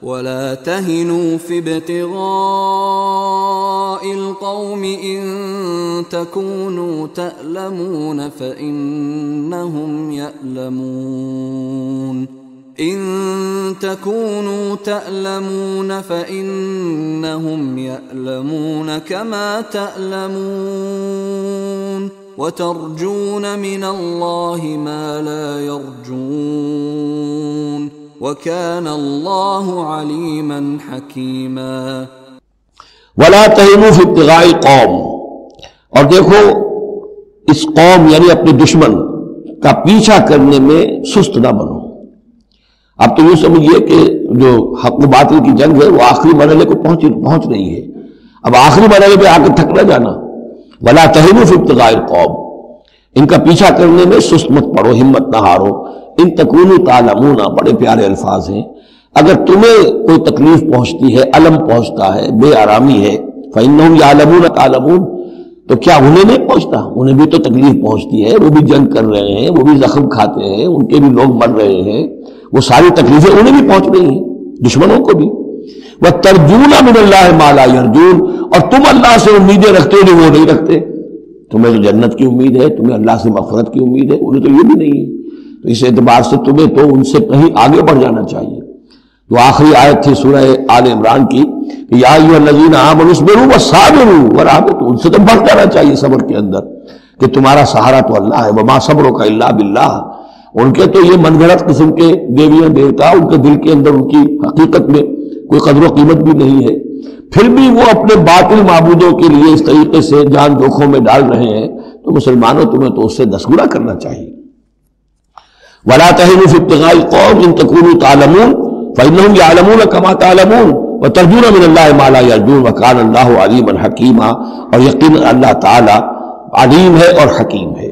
ولا تهنوا في ابتغاء القوم إن تكونوا تألمون فإنهم يألمون كما تألمون وترجون من الله ما لا يرجون وَكَانَ اللَّهُ عَلِيمًا حَكِيمًا۔ وَلَا تَهِنُوا فِي ابْتِغَاءِ الْقَوْمِ، اور دیکھو اس قوم یعنی اپنے دشمن کا پیچھا کرنے میں سست نہ بنو۔ اب تو یوں سمجھیے کہ جو حق و باطل کی جنگ ہے وہ آخری مرحلے کو پہنچ رہی ہے، اب آخری مرحلے پہ آ کے تھک نہ جانا۔ وَلَا تَهِنُوا فِي ابْتِغَاءِ الْقَوْمِ، ان کا پیچھا کرنے میں سست مت پڑو، ہمت نہ ہارو۔ ان تکونوا تعلمون، بڑے پیارے الفاظ ہیں، اگر تمہیں کوئی تکلیف پہنچتی ہے، الم پہنچتا ہے، بے آرامی ہے، فإنهم يعلمون تعلمون، تو کیا انہیں نہیں پہنچتا؟ انہیں بھی تو تکلیف پہنچتی ہے، وہ بھی جنگ کر رہے ہیں، وہ بھی زخم کھاتے ہیں، ان کے بھی لوگ مر رہے ہیں، وہ ساری تکلیفیں انہیں بھی پہنچ رہی ہیں، دشمنوں کو بھی۔ وَتَرْجُونَ مِنَ اللَّهِ مَا لَا يَرْجُونَ، اور تم اللہ سے امیدیں رکھتے ہو جو وہ نہیں رکھتے، تمہیں تو جنت کی امید ہے، تمہیں اللہ سے مغفرت کی امید ہے، انہیں تو یہ بھی نہیں ہے، تو اس اعتبار سے تمہیں تو ان سے کہیں آگے بڑھ جانا چاہیے۔ جو آخری آیت تھی سورہ آل عمران کی کہ یا ایھا الذین آمنوا اصبروا وصابروا ورابطوا، ان سے تو بڑھ جانا چاہیے صبر کے اندر کہ تمہارا سہارا تو اللہ ہے، وما صبرک الا باللہ۔ ان کے تو یہ من گھڑت قسم کے دیویاں دیوتا، ان کے دل کے اندر ان کی حقیقت میں کوئی قدر و قیمت بھی نہیں ہے، پھر بھی وہ اپنے باطل معبودوں کے لیے اس طریقے سے جان جوکھوں میں ڈال رہے ہیں، تو مسلمانوں تمہیں تو اس سے 10 گنا کرنا چاہیے۔ وَلَا تَهِنُوا فِي ابْتِغَاءِ الْقَوْمِ إِن تَكُونُوا تَعْلَمُونَ فَإِنَّهُمْ يَعْلَمُونَ كَمَا تَعْلَمُونَ وَتَرْجُونَ مِنَ اللَّهِ مَا لَا يَرْجُونَ وَكَانَ اللَّهُ عَلِيمًا حَكِيمًا، اور یقینا اللہ تعالی علیم ہے اور حکیم ہے۔